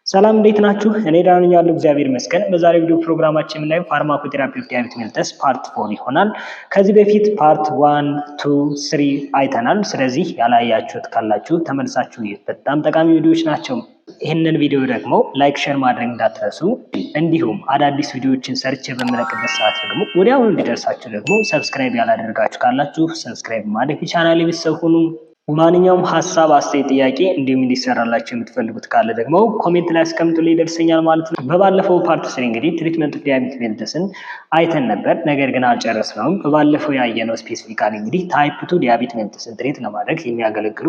ሰላም እንዴት ናችሁ? እኔ ደህና ነኝ ያለው እግዚአብሔር ይመስገን። በዛሬው ቪዲዮ ፕሮግራማችን የምናየው ፋርማኮቴራፒ ኦፍ ዲያቤቲስ ሜሊተስ ፓርት 4 ይሆናል። ከዚህ በፊት ፓርት 1፣ 2፣ 3 አይተናል። ስለዚህ ያላያችሁት ካላችሁ ተመልሳችሁ በጣም ጠቃሚ ቪዲዮዎች ናቸው። ይህንን ቪዲዮ ደግሞ ላይክ፣ ሼር ማድረግ እንዳትረሱ። እንዲሁም አዳዲስ ቪዲዮዎችን ሰርች በምለቅበት ሰዓት ደግሞ ወዲያውኑ እንዲደርሳችሁ ደግሞ ሰብስክራይብ ያላደረጋችሁ ካላችሁ ሰብስክራይብ ማድረግ ቻናሌ ቤተሰብ ሁኑ። ማንኛውም ሀሳብ፣ አስተያየት፣ ጥያቄ እንዲሁም እንዲሰራላችሁ የምትፈልጉት ካለ ደግሞ ኮሜንት ላይ አስቀምጡልኝ ይደርሰኛል ማለት ነው። በባለፈው ፓርት 3 እንግዲህ ትሪትመንት ኦፍ ዲያቤቲስ ሜሊተስን አይተን ነበር፣ ነገር ግን አልጨረስነውም። በባለፈው ያየነው ስፔሲፊካሊ እንግዲህ ታይፕ 2 ዲያቤቲስ ሜሊተስን ትሪት ለማድረግ የሚያገለግሉ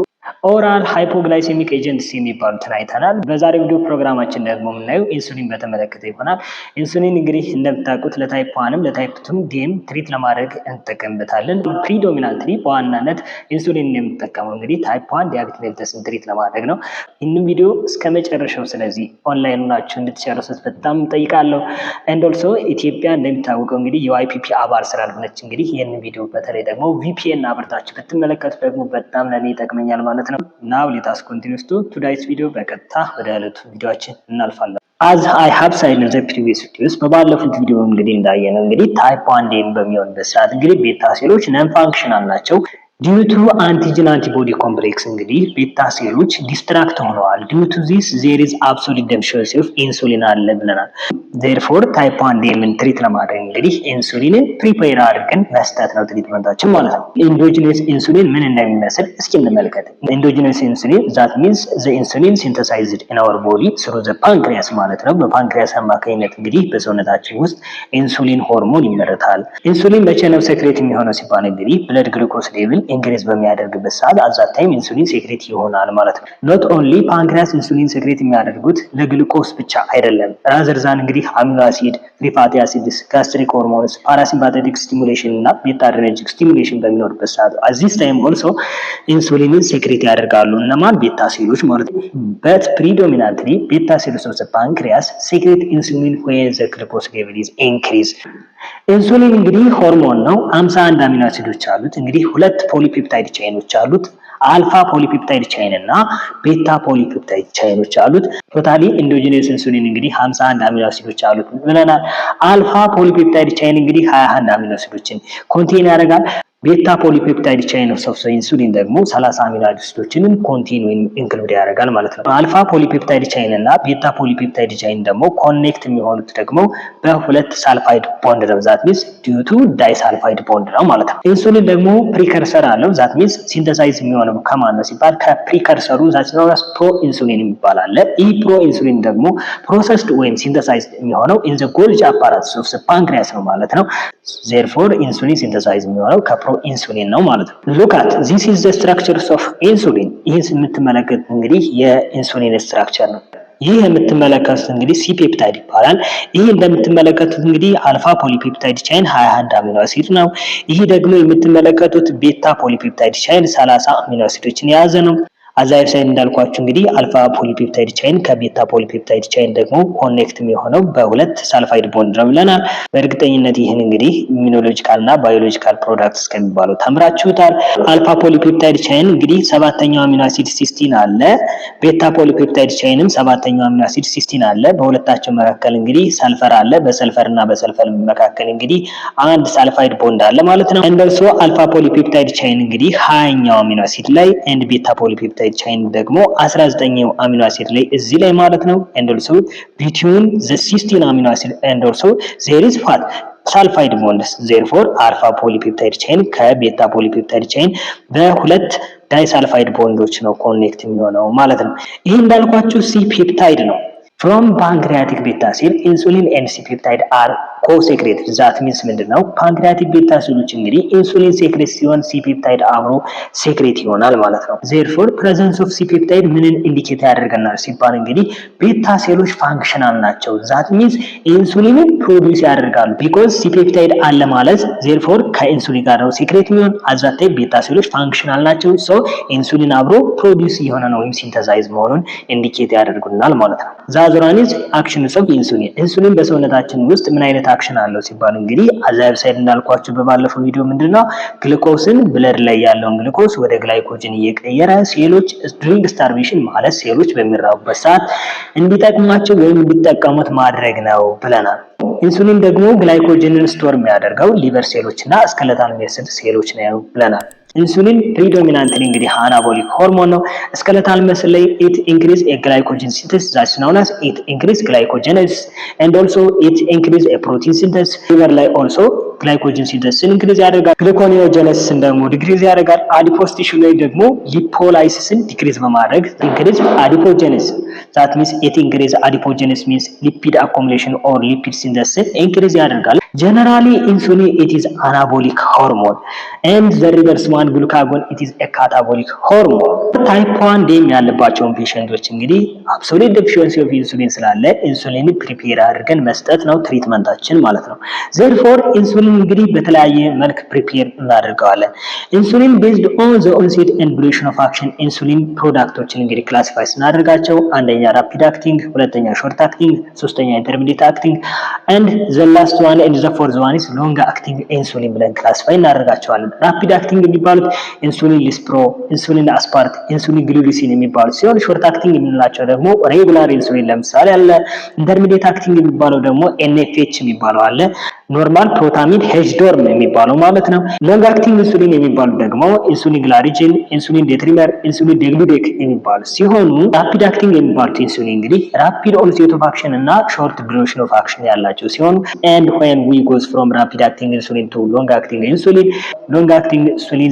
ኦራል ሃይፖግላይሴሚክ ኤጀንትስ የሚባሉትን አይተናል። በዛሬው ቪዲዮ ፕሮግራማችን ደግሞ የምናየው ኢንሱሊን በተመለከተ ይሆናል። ኢንሱሊን እንግዲህ እንደምታውቁት ለታይፕ 1ም ለታይፕ 2ም ዲም ትሪት ለማድረግ እንጠቀምበታለን። ፕሪዶሚናንትሊ በዋናነት ኢንሱሊን የምንጠቀመው እንግዲህ ታይፕ 1 ዲያቤቲስ ሜሊተስን ትሪት ለማድረግ ነው። ይህንን ቪዲዮ እስከ መጨረሻው ስለዚህ ኦንላይን ናችሁ እንድትጨርሱት በጣም እንጠይቃለሁ። ኤንድ ኦልሶ ኢትዮጵያ እንደሚታወቀው እንግዲህ የዋይፒፒ አባል ስላልሆነች እንግዲህ ይህንን ቪዲዮ በተለይ ደግሞ ቪፒኤን አብርታችሁ ብትመለከቱ ደግሞ በጣም ለኔ ይጠቅመኛል ማለት ነው። ናው ሌታስ ኮንቲኒውስ ቱዳይስ ቪዲዮ በቀጥታ ወደ ዕለቱ ቪዲዮአችን እናልፋለን። as I have said in the previous videos በባለፉት ቪዲዮ እንግዲህ እንዳየነው እንግዲህ ታይፕ 1 ዲም በሚሆንበት ሰዓት እንግዲህ ቤታ ሴሎች ነን ፋንክሽናል ናቸው። due to antigen antibody complex እንግዲህ ቤታ ሴሎች ዲስትራክት ሆነዋል። due to this there is absolute deficiency of insulin አለ ብለናል። therefore type 1 ዲምን ትሪት ለማድረግ እንግዲህ ኢንሱሊንን ፕሪፔር አድርገን መስጠት ነው ትሪትመንታችን ማለት ነው። ኢንዶጂነስ ኢንሱሊን ምን እንደሚመስል እስኪ እንመልከት። ኢንዶጂነስ ኢንሱሊን that means the insulin synthesized in our body through the pancreas ማለት ነው። በፓንክሪያስ አማካኝነት እንግዲህ በሰውነታችን ውስጥ ኢንሱሊን ሆርሞን ይመረታል። ኢንሱሊን መቼ ነው ሴክሬት የሚሆነው ሲባል እንግዲህ ብለድ ግሉኮስ ሌቭል ኢንክሪዝ በሚያደርግበት ሰዓት አዛት ታይም ኢንሱሊን ሴክሬት ይሆናል ማለት ነው። ኖት ኦንሊ ፓንክሪያስ ኢንሱሊን ሴክሬት የሚያደርጉት ለግሉኮስ ብቻ አይደለም። ራዘርዛን እንግዲህ አሚኖ አሲድ፣ ፍሪ ፋቲ አሲድስ፣ ጋስትሪክ ሆርሞንስ፣ ፓራሲምፓቴቲክ ስቲሙሌሽን እና ቤታ አድሬነርጂክ ስቲሙሌሽን በሚኖርበት ሰዓት አዚስ ታይም ኦልሶ ኢንሱሊንን ሴክሬት ያደርጋሉ። እነማን? ቤታ ሴሎች ማለት ነው። በት ፕሪዶሚናንትሊ ቤታ ሴሎች ኦፍ ዘ ፓንክሪያስ ሴክሬት ኢንሱሊን ዌን ዘ ግሉኮስ ሌቭል ኢዝ ኢንክሪዝ። ኢንሱሊን እንግዲህ ሆርሞን ነው። 51 አሚኖ አሲዶች አሉት። እንግዲህ ሁለት ፖሊፔፕታይድ ቻይኖች አሉት። አልፋ ፖሊፔፕታይድ ቻይን እና ቤታ ፖሊፔፕታይድ ቻይኖች አሉት። ቶታሊ ኢንዶጂነስ ኢንሱሊን እንግዲህ 51 አሚኖ አሲዶች አሉት ብለናል። አልፋ ፖሊፔፕታይድ ቻይን እንግዲህ 21 አሚኖ አሲዶችን ኮንቴን ያደርጋል። ቤታ ፖሊፔፕታይድ ቻይን ኦፍ ኢንሱሊን ደግሞ 30 አሚኖ አሲዶችን ኮንቴን ወይም ኢንክሉድ ያደርጋል ማለት ነው። አልፋ ፖሊፔፕታይድ ቻይን እና ቤታ ፖሊፔፕታይድ ቻይን ደግሞ ኮኔክት የሚሆኑት ደግሞ በሁለት ሳልፋይድ ቦንድ ነው። ዛት ሚንስ ዲዩ ቱ ዳይሳልፋይድ ቦንድ ነው ማለት ነው። ኢንሱሊን ደግሞ ፕሪከርሰር አለው። ዛት ሚንስ ሲንተሳይዝ የሚሆነው ከማን ነው ሲባል ከፕሪከርሰሩ ዛት ነው ፕሮ ኢንሱሊን የሚባል አለ። ይህ ፕሮ ኢንሱሊን ደግሞ ፕሮሰስድ ወይም ሲንተሳይዝ የሚሆነው ኢን ዘ ጎልጂ አፓራተስ ኦፍ ዘ ፓንክሪያስ ነው ማለት ነው። ዜርፎር ኢንሱሊን ሲንተሳይዝ የሚሆነው ኢንሱሊን ነው ማለት ነው። look at this is the structures of insulin። ይህን የምትመለከቱት እንግዲህ የኢንሱሊን ስትራክቸር ነው። ይህ የምትመለከቱት እንግዲህ ሲ ፔፕታይድ ይባላል። ይህ እንደምትመለከቱት እንግዲህ አልፋ ፖሊፔፕታይድ ቻይን 21 አሚኖ አሲድ ነው። ይህ ደግሞ የምትመለከቱት ቤታ ፖሊፔፕታይድ ቻይን 30 አሚኖ አሲዶችን የያዘ ነው። አዛይር ሳይድ እንዳልኳችሁ እንግዲህ አልፋ ፖሊፔፕታይድ ቻይን ከቤታ ፖሊፔፕታይድ ቻይን ደግሞ ኮኔክት የሚሆነው በሁለት ሳልፋይድ ቦንድ ነው ብለናል። በእርግጠኝነት ይህን እንግዲህ ኢሚኖሎጂካል እና ባዮሎጂካል ፕሮዳክትስ ከሚባሉ ተምራችሁታል። አልፋ ፖሊፔፕታይድ ቻይን እንግዲህ 7ኛው አሚኖ አሲድ ሲስቲን አለ። ቤታ ፖሊፔፕታይድ ቻይንም 7ኛው አሚኖ አሲድ ሲስቲን አለ። በሁለታቸው መካከል እንግዲህ ሰልፈር አለ። በሰልፈር እና በሰልፈር መካከል እንግዲህ አንድ ሳልፋይድ ቦንድ አለ ማለት ነው። እንደርሶ አልፋ ፖሊፔፕታይድ ቻይን እንግዲህ 20ኛው አሚኖ አሲድ ላይ ኤንድ ቤታ ፖሊፔፕታይድ ቻይን ደግሞ 19ኛው አሚኖ አሲድ ላይ እዚህ ላይ ማለት ነው። and also between the cysteine amino acid and also there is what sulfide bonds. therefore alpha polypeptide chain ከቤታ ፖሊፔፕታይድ ቻይን በሁለት ዳይሳልፋይድ ቦንዶች ነው ኮኔክት የሚሆነው ማለት ነው። ይሄ እንዳልኳችሁ ሲ ፔፕታይድ ነው። from pancreatic beta cell insulin and C peptide are co-secreted። ዛት ሚንስ ምንድነው? ፓንክሪያቲክ ቤታ ሴሎች እንግዲህ ኢንሱሊን ሴክሬት ሲሆን ሲ ፔፕታይድ አብሮ ሴክሬት ይሆናል ማለት ነው። therefore presence of C peptide ምንን ኢንዲኬት ያደርገናል ሲባል እንግዲህ ቤታ ሴሎች ፋንክሽናል ናቸው። ዛት ሚንስ ኢንሱሊንን ፕሮዲዩስ ያደርጋሉ። because C peptide አለ ማለት therefore ከኢንሱሊን ጋር ነው ሴክሬት የሚሆን አዛቴ ቤታ ሴሎች ፋንክሽናል ናቸው። ሶ ኢንሱሊን አብሮ ፕሮዲዩስ የሆነ ነው ወይም ሲንተሳይዝ መሆኑን ኢንዲኬት ያደርጉናል ማለት ነው። ዛዙራኒዝ አክሽንስ ኦፍ ኢንሱሊን ኢንሱሊን በሰውነታችን ውስጥ ምን አይነት አክሽን አለው ሲባል እንግዲህ አዛብ ሳይድ እንዳልኳችሁ በባለፈው ቪዲዮ ምንድነው ግሉኮስን ብለድ ላይ ያለውን ግሉኮስ ወደ ግላይኮጅን እየቀየረ ሴሎች ዱሪንግ ስታርቬሽን ማለት ሴሎች በሚራቡበት ሰዓት እንዲጠቅማቸው ወይም እንዲጠቀሙት ማድረግ ነው ብለናል። ኢንሱሊን ደግሞ ግላይኮጅንን ስቶር የሚያደርገው ሊቨር ሴሎች እና ስኬለታል መስል ሴሎች ነው ብለናል። ኢንሱሊን ፕሪዶሚናንትሊ እንግዲህ አናቦሊክ ሆርሞን ነው። ስኬለታል መስል ላይ ኢት ኢንክሪዝ ኤ ግላይኮጅን ሲንተሲስ ዛትስ ናውን አስ ኢት ኢንክሪዝ ግላይኮጀነሲስ ኤንድ ኦልሶ ኢት ኢንክሪዝ ኤ ፕሮቲን ሲንተሲስ ሊቨር ላይ ኦልሶ ግላይኮጅን ሲንተሲስን ኢንክሪዝ ያደርጋል። ግሉኮኒዮጀነሲስን ደግሞ ዲክሪዝ ያደርጋል። አዲፖስ ቲሹ ላይ ደግሞ ሊፖላይሲስን ዲክሪዝ በማድረግ ኢንክሪዝ አዲፖጀነሲስ ዛት ሚንስ ኢት ኢንክሪዝ አዲፖጀነሲስ ሚንስ ሊፒድ አኮሙሌሽን ኦር ሊፒድ ሲንተሲስን ኢንክሪዝ ያደርጋል። ጀነራሊ ኢንሱሊን ኢት ኢዝ አናቦሊክ ሆርሞን ኤንድ ዘ ሪቨርስ ዋን ግሉካጎን ኢት ኢዝ ኤ ካታቦሊክ ሆርሞን። ታይፕ 1 ዴም ያለባቸውን ፔሸንቶች እንግዲህ አብሶሉት ዴፊሺየንሲ ኦፍ ኢንሱሊን ስላለ ኢንሱሊን ፕሪፔር አድርገን መስጠት ነው ትሪትመንታችን ማለት ነው። ዘርፎር ኢንሱሊን እንግዲህ በተለያየ መልክ ፕሪፔር እናደርገዋለን። ኢንሱሊን ቤዝድ ኦን ዘ ኦንሴት ኤንድ ዱሬሽን ኦፍ አክሽን ኢንሱሊን ፕሮዳክቶችን እንግዲህ ክላሲፋይ ስናደርጋቸው አንደኛ ራፒድ አክቲንግ፣ ሁለተኛ ሾርት አክቲንግ፣ ሶስተኛ ኢንተርሚዲየት አክቲንግ ኤንድ ዘ ላስት ዋን ኤንድ ዘ ፎርዝ ዋን ኢዝ ሎንግ አክቲንግ ኢንሱሊን ብለን ክላሲፋይ እናደርጋቸዋለን። ራፒድ አክቲንግ የሚባሉት ኢንሱሊን ሊስፕሮ፣ ኢንሱሊን አስፓርት፣ ኢንሱሊን ግሉሊሲን የሚባሉት ሲሆን ሾርት አክቲንግ የምንላቸው ደግሞ ሬጉላር ኢንሱሊን ለምሳሌ አለ። ኢንተርሚዲየት አክቲንግ የሚባለው ደግሞ ኤንኤፍኤች የሚባለው አለ። ኖርማል ፕሮታሚድ ሄጅዶርም የሚባለው ማለት ነው። ሎንግ አክቲንግ ኢንሱሊን የሚባሉ ደግሞ ኢንሱሊን ግላሪጂን፣ ኢንሱሊን ዴትሪመር፣ ኢንሱሊን ዴግሉዴክ የሚባሉ ሲሆኑ ራፒድ አክቲንግ የሚባሉት ኢንሱሊን እንግዲህ ራፒድ ኦንሴት ኦፍ አክሽን እና ሾርት ዱሬሽን ኦፍ አክሽን ያላቸው ሲሆኑ and when we goes from rapid acting insulin to long acting insulin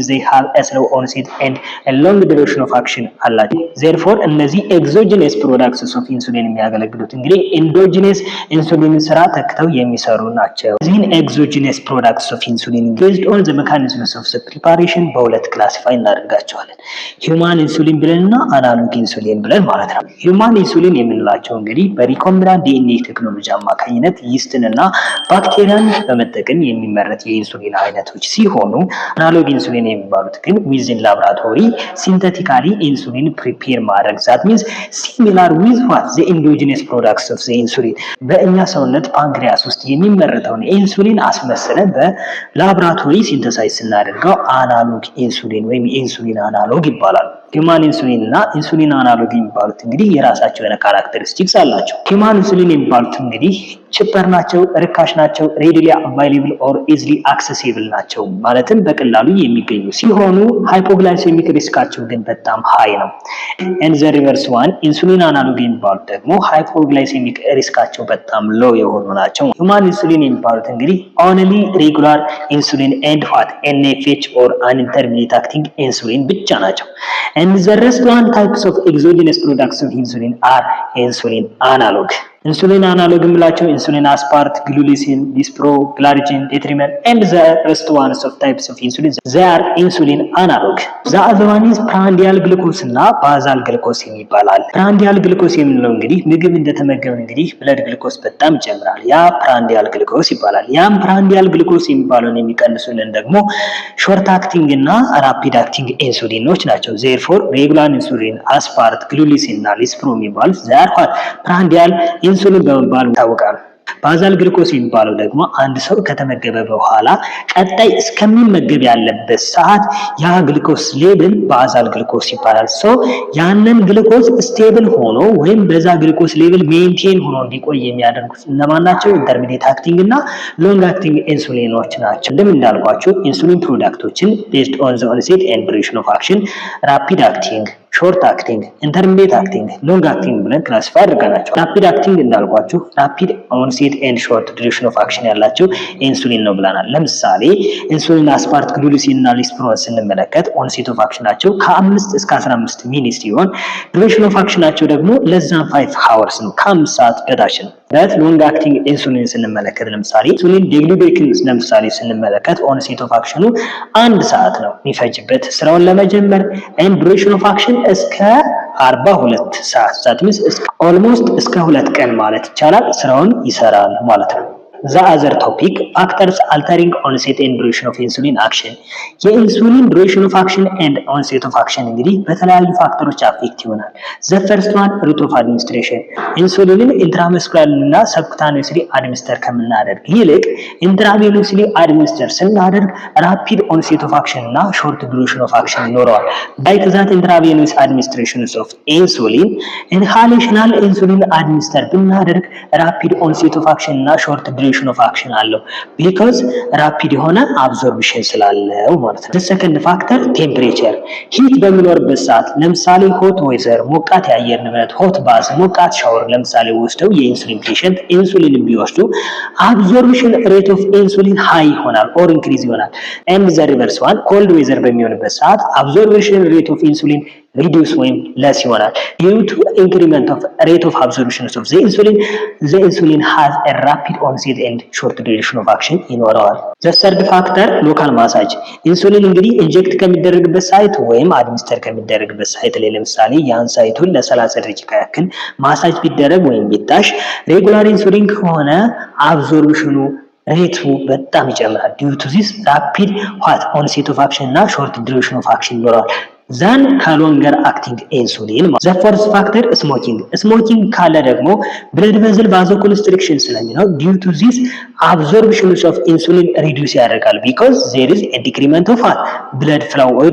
they have a slow onset and a long duration of action አላቸው። therefore እነዚህ exogenous products of insulin የሚያገለግሉት እንግዲህ endogenous insulin ስራ ተክተው የሚሰሩ ናቸው። እዚህን exogenous products of insulin based on the mechanisms of the preparation በሁለት ክላሲፋይ እናደርጋቸዋለን። human insulin ብለንና analog insulin ብለን ማለት ነው። human insulin የምንላቸው እንግዲህ በሪኮምቢናንት DNA ቴክኖሎጂ አማካኝነት ይስትንና ባክቴሪያን በመጠቀም የሚመረት የኢንሱሊን አይነቶች ሲሆኑ አናሎግ ኢንሱሊን የሚባሉት ግን ዊዝን ላብራቶሪ ሲንተቲካሊ ኢንሱሊን ፕሪፔር ማድረግ ዛት ሚንስ ሲሚላር ዊዝ ዋት ዘ ኢንዶጂነስ ፕሮዳክትስ ኦፍ ዘ ኢንሱሊን በእኛ ሰውነት ፓንክሪያስ ውስጥ የሚመረተውን ኢንሱሊን አስመስለን በላብራቶሪ ሲንተሳይዝ ስናደርገው አናሎግ ኢንሱሊን ወይም ኢንሱሊን አናሎግ ይባላል። ሂማን ኢንሱሊን እና ኢንሱሊን አናሎግ የሚባሉት እንግዲህ የራሳቸው የሆነ ካራክተሪስቲክስ አላቸው። ሂማን ኢንሱሊን የሚባሉት እንግዲህ ቺፐር ናቸው፣ ርካሽ ናቸው፣ ሬዲሊ አቫይሌብል ኦር ኢዝሊ አክሰሲብል ናቸው። ማለትም በቀላሉ የሚገኙ ሲሆኑ ሃይፖግላይሴሚክ ሪስካቸው ግን በጣም ሃይ ነው። ኤንድ ዘ ሪቨርስ ዋን ኢንሱሊን አናሎግ የሚባሉት ደግሞ ሃይፖግላይሴሚክ ሪስካቸው በጣም ሎው የሆኑ ናቸው። ሂማን ኢንሱሊን የሚባሉት እንግዲህ ኦንሊ ሬጉላር ኢንሱሊን ኤንድ ዋት ኤንኤፍኤች ኦር አን ኢንተርሚዲየት አክቲንግ ኢንሱሊን ብቻ ናቸው። And the rest one types of exogenous products of insulin are insulin analog. ኢንሱሊን አናሎግ የምላቸው ኢንሱሊን አስፓርት፣ ግሉሊሲን፣ ዲስፕሮ፣ ግላሪጂን፣ ዴትሪመር and the rest ones of types of insulin they are insulin analog. the other one is ፕራንዲያል ግሉኮስ እና ባዛል ግሉኮስ የሚባላል። ፕራንዲያል ግሉኮስ የምንለው እንግዲህ ምግብ እንደተመገብን እንግዲህ ብለድ ግሉኮስ በጣም ይጨምራል። ያ ፕራንዲያል ግሉኮስ ይባላል። ያም ፕራንዲያል ግሉኮስ የሚባለውን የሚቀንሱልን ደግሞ ሾርት አክቲንግ እና ራፒድ አክቲንግ ኢንሱሊኖች ናቸው። therefore ሬጉላር ኢንሱሊን፣ አስፓርት፣ ግሉሊሲን እና ሊስፕሮ የሚባሉት they are what ፕራንዲያል ኢንሱሊን በመባል ይታወቃሉ። ባዛል ግሉኮስ የሚባለው ደግሞ አንድ ሰው ከተመገበ በኋላ ቀጣይ እስከሚመገብ ያለበት ሰዓት ያ ግሉኮስ ሌቭል ባዛል ግሉኮስ ይባላል። ሶ ያንን ግሉኮስ ስቴብል ሆኖ ወይም በዛ ግሉኮስ ሌቭል ሜንቴን ሆኖ እንዲቆይ የሚያደርጉት እነማን ናቸው? ኢንተርሚዲየት አክቲንግ እና ሎንግ አክቲንግ ኢንሱሊኖች ናቸው። እንደምን እንዳልኳችሁ ኢንሱሊን ፕሮዳክቶችን ቤዝድ ኦን ዘ ኦንሴት ኤንድ ዱሬሽን ኦፍ አክሽን ራፒድ አክቲንግ፣ ሾርት አክቲንግ፣ ኢንተርሚዲየት አክቲንግ፣ ሎንግ አክቲንግ ብለን ክላሲፋይ አድርገናቸው። ራፒድ አክቲንግ እንዳልኳችሁ ራፒድ ኦንሴት ኤንድ ሾርት ዱሬሽን ኦፍ አክሽን ያላቸው ኢንሱሊን ነው ብለናል። ለምሳሌ ኢንሱሊን አስፓርት፣ ግሉሊሲን እና ሊስፕሮን ስንመለከት ኦንሴት ኦፍ አክሽናቸው ከ5 እስከ 15 ሚኒት ሲሆን ዱሬሽን ኦፍ አክሽናቸው ደግሞ ለዛን 5 ሃወርስ ነው፣ ከ5 ሰዓት በታች ነው። ሎንግ አክቲንግ ኢንሱሊን ስንመለከት ለምሳሌ ኢንሱሊን ዴግሉዴክን ለምሳሌ ስንመለከት ኦንሴት ኦፍ አክሽኑ 1 ሰዓት ነው የሚፈጅበት ስራውን ለመጀመር ኤንድ ዱሬሽን ኦፍ አክሽን እስከ 42 ሰዓት ዛት ሚንስ ኦልሞስት እስከ 2 ቀን ማለት ይቻላል ስራውን ይሰራል ማለት ነው። The other topic, factors altering onset and duration of insulin action. የኢንሱሊን duration of action and onset of action እንግዲህ በተለያዩ ፋክተሮች አፌክት ይሆናል። The first one, route of administration. ኢንሱሊንን ኢንትራመስኩላር እና ሰብኩታኒየስሊ አድሚኒስተር ከምናደርግ ይልቅ ኢንትራቬኖስሊ አድሚኒስተር ስናደርግ ራፒድ onset of action እና short duration of action ይኖረዋል። Like that intravenous administration of insulin, inhalational insulin administer ብናደርግ rapid onset of action እና short duration of action አለው because rapid የሆነ absorption ስላለው ማለት ነው። The second factor, temperature. ሂት በሚኖርበት ሰዓት ለምሳሌ ሆት ዌዘር ሞቃት የአየር ንብረት ሆት ባዝ ሞቃት ሻወር ለምሳሌ ወስደው የኢንሱሊን ፔሸንት ኢንሱሊን ቢወስዱ absorption rate of insulin high ይሆናል or increase ይሆናል። and the reverse one, cold weather በሚሆንበት ሰዓት absorption rate of insulin reduce ወይም less ይሆናል due to increment of rate of absorption of the insulin has a rapid onset and short duration of action ይኖረዋል። The third factor, local massage. ኢንሱሊን እንግዲህ ኢንጀክት ከሚደረግበት ሳይት ወይም አድሚኒስተር ከሚደረግበት ሳይት ላይ ለምሳሌ ያን ሳይቱን ለ30 ደቂቃ ያክል ማሳጅ ቢደረግ ወይም ቢታሽ ሬጉላር ኢንሱሊን ከሆነ አብዞርፕሽኑ ሬቱ በጣም ይጨምራል due to this rapid onset of action እና short duration of action ይኖረዋል than ከሎንገር አክቲንግ ኢንሱሊን። The fourth factor, smoking. ስሞኪንግ ካለ ደግሞ ብለድ ቬዝል ቫዞኮንስትሪክሽን ስለሚኖር due to this absorption of insulin reduce ያደርጋል because there is a decrement of blood flow or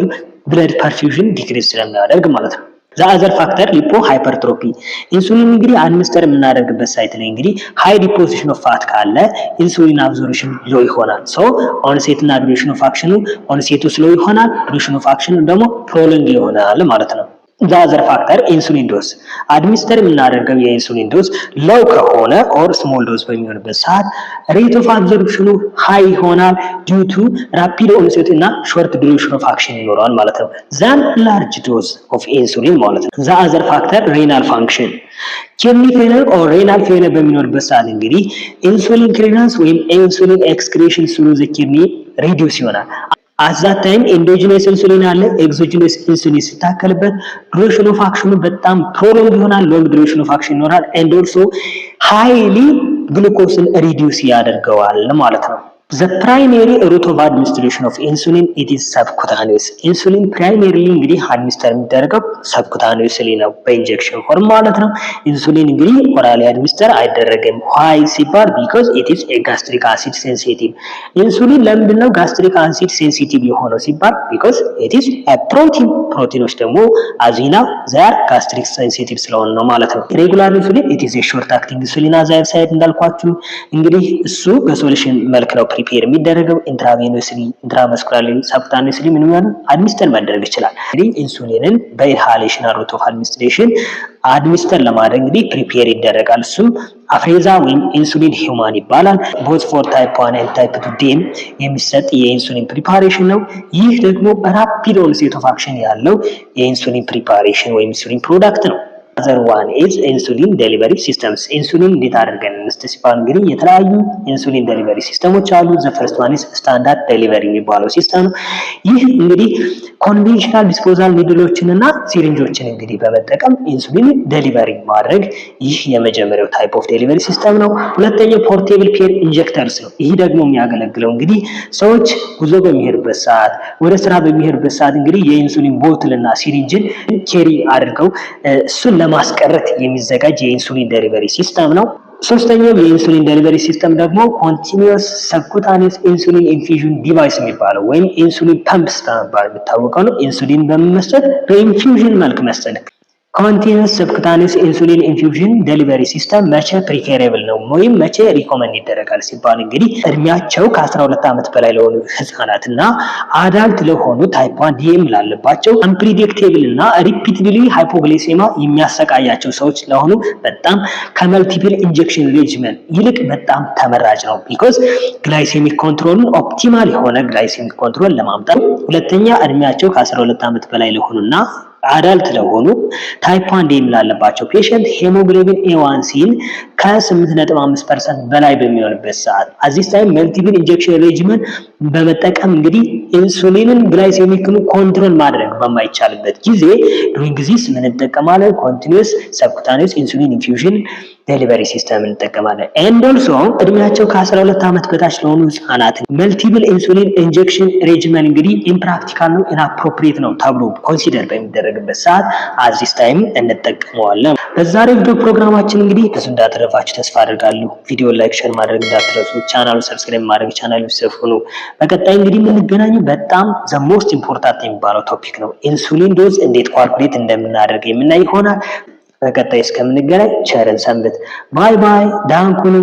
blood perfusion decrease ስለሚያደርግ ማለት ነው። The other factor, lipo hypertrophy. ኢንሱሊን እንግዲህ አድሚኒስተር የምናደርግበት ሳይት ላይ እንግዲህ ሃይ ዲፖዚሽን ኦፍ ፋት ካለ ኢንሱሊን አብዞርፕሽን ሎ ይሆናል። ሶ ኦንሴት እና ዱሬሽን ኦፍ አክሽኑ ኦንሴቱ ስሎ ይሆናል፣ ዱሬሽን ኦፍ አክሽኑ ደግሞ ፕሮሎንግ ይሆናል ማለት ነው። The other factor, insulin dose. አድሚኒስተር የምናደርገው የኢንሱሊን ዶዝ ሎው ከሆነ ኦር ስሞል ዶዝ በሚሆንበት ሰዓት ሬት ኦፍ አብዞርፕሽኑ ሃይ ይሆናል due to rapid onset እና short duration of action ይኖረዋል ማለት ነው። than large dose of insulin ማለት ነው። The other factor, renal function. ኪድኒ ፌለር ኦር ሬናል ፌለር በሚኖርበት ሰዓት እንግዲህ ኢንሱሊን ክሊራንስ ወይም ኢንሱሊን ኤክስክሬሽን ስሩ ዘ ኪድኒ ሪዲዩስ ይሆናል። at that time endogenous insulin አለ exogenous insulin ሲታከልበት duration of action በጣም ፕሮሎንግ ይሆናል long duration of action ይኖራል and also highly glucose reduce ያደርገዋል ማለት ነው። The primary route of administration of insulin, it is subcutaneous. ኢንሱሊን primarily እንግዲህ አድሚኒስተር የሚደረገው subcutaneously ነው በኢንጀክሽን ፎርም ማለት ነው። ኢንሱሊን እንግዲህ ኦራሊ አድሚኒስተር አይደረግም። why ሲባል because it is a gastric acid sensitive. ኢንሱሊን ለምንድን ነው gastric acid sensitive የሆነው ሲባል because it is a protein. ፕሮቲኖች ደግሞ አዚና ዛር gastric sensitive ስለሆነ ነው ማለት ነው። ሬጉላር ኢንሱሊን it is a short acting insulin as I have said እንዳልኳችሁ እንግዲህ እሱ በሶሉሽን መልክ ነው ፕሪፔር የሚደረገው ኢንትራቬኖስሊ ኢንትራመስኩላርሊ ሰብኩታኒየስሊ ምን ማለት አድሚኒስተር ማድረግ ይችላል። እንግዲህ ኢንሱሊንን በኢንሃሌሽን ሩት ኦፍ አድሚኒስትሬሽን አድሚኒስተር ለማድረግ እንግዲህ ፕሪፔር ይደረጋል። እሱም አፍሬዛ ወይም ኢንሱሊን ሂውማን ይባላል። ቦዝ ፎር ታይፕ 1 ኤንድ ታይፕ 2 ዴም የሚሰጥ የኢንሱሊን ፕሪፓሬሽን ነው። ይህ ደግሞ ራፒድ ኦንሴት ኦፍ አክሽን ያለው የኢንሱሊን ፕሪፓሬሽን ወይም ኢንሱሊን ፕሮዳክት ነው። other one is insulin delivery systems. ኢንሱሊን እንዴት አድርገን እንስጥሲባል እንግዲህ የተለያዩ ኢንሱሊን ዴሊቨሪ ሲስተሞች አሉ። the first one is standard delivery የሚባለው ሲስተም። ይህ እንግዲህ ኮንቬንሽናል ዲስፖዛል ኒድሎችን እና ሲሪንጆችን እንግዲህ በመጠቀም ኢንሱሊን ዴሊቨሪ ማድረግ ይህ የመጀመሪያው ታይፕ ኦፍ ዴሊቨሪ ሲስተም ነው። ሁለተኛው ፖርቴብል ፔር ኢንጀክተርስ ነው። ይህ ደግሞ የሚያገለግለው እንግዲህ ሰዎች ጉዞ በሚሄዱበት ሰዓት ወደ ስራ በሚሄዱበት ሰዓት እንግዲህ የኢንሱሊን ቦትል እና ሲሪንጅን ኬሪ አድርገው እሱን ለማስቀረት የሚዘጋጅ የኢንሱሊን ዴሊቨሪ ሲስተም ነው። ሶስተኛው የኢንሱሊን ዴሊቨሪ ሲስተም ደግሞ ኮንቲኒዩስ ሰብኩታኒየስ ኢንሱሊን ኢንፊዥን ዲቫይስ የሚባለው ወይም ኢንሱሊን ፐምፕስ በመባል የሚታወቀው ነው። ኢንሱሊን በመመስጠት በኢንፊዥን መልክ መስጠት ኮንቲኒዩስ ሰብኩታኒየስ ኢንሱሊን ኢንፊውዥን ዴሊቨሪ ሲስተም መቼ ፕሪፌሬብል ነው ወይም መቼ ሪኮመንድ ይደረጋል ሲባል እንግዲህ እድሜያቸው ከ12 ዓመት በላይ ለሆኑ ህፃናትና አዳልት ለሆኑ ታይፕ 1 ዲኤም ላለባቸው አንፕሪዲክቴብል እና ሪፒትድሊ ሃይፖግላይሴማ የሚያሰቃያቸው ሰዎች ለሆኑ በጣም ከመልቲፕል ኢንጀክሽን ሬጂመን ይልቅ በጣም ተመራጭ ነው። ቢኮዝ ግላይሴሚክ ኮንትሮልን ኦፕቲማል የሆነ ግላይሴሚክ ኮንትሮል ለማምጣት። ሁለተኛ እድሜያቸው ከ12 ዓመት በላይ ለሆኑና አዳልት ለሆኑ ታይፕ 1 ዲኤም ላለባቸው ፔሸንት ሄሞግሎቢን ኤዋንሲን ከ8.5% በላይ በሚሆንበት ሰዓት አዚስ ታይም መልቲፕል ኢንጀክሽን ሬጂመን በመጠቀም እንግዲህ ኢንሱሊንን ግላይሴሚክን ኮንትሮል ማድረግ በማይቻልበት ጊዜ ዱሪንግ ዚስ ምን እንጠቀማለን? ኮንቲኒዩስ ሰብኩታኒየስ ኢንሱሊን ኢንፊውዥን ዴሊቨሪ ሲስተም እንጠቀማለን። ኤንድ ኦልሶ እድሜያቸው ከ12 ዓመት በታች ለሆኑ ህጻናት መልቲፕል ኢንሱሊን ኢንጀክሽን ሬጅመን እንግዲህ ኢምፕራክቲካል ነው ኢንአፕሮፕሪየት ነው ተብሎ ኮንሲደር በሚደረግበት ሰዓት አዚስ ታይም እንጠቀመዋለን። በዛሬው ቪዲዮ ፕሮግራማችን እንግዲህ ብዙ እንዳተረፋችሁ ተስፋ አድርጋለሁ። ቪዲዮ ላይክ፣ ሼር ማድረግ እንዳትረሱ፣ ቻናሉ ሰብስክራይብ ማድረግ ቻናሉ ይሰፉኑ። በቀጣይ እንግዲህ የምንገናኘው በጣም ዘ ሞስት ኢምፖርታንት የሚባለው ቶፒክ ነው። ኢንሱሊን ዶዝ እንዴት ኳልኩሌት እንደምናደርግ የምናይ ይሆናል። በቀጣይ እስከምንገናኝ ቸርን ሰንብት። ባይ ባይ። ዳንኩኑ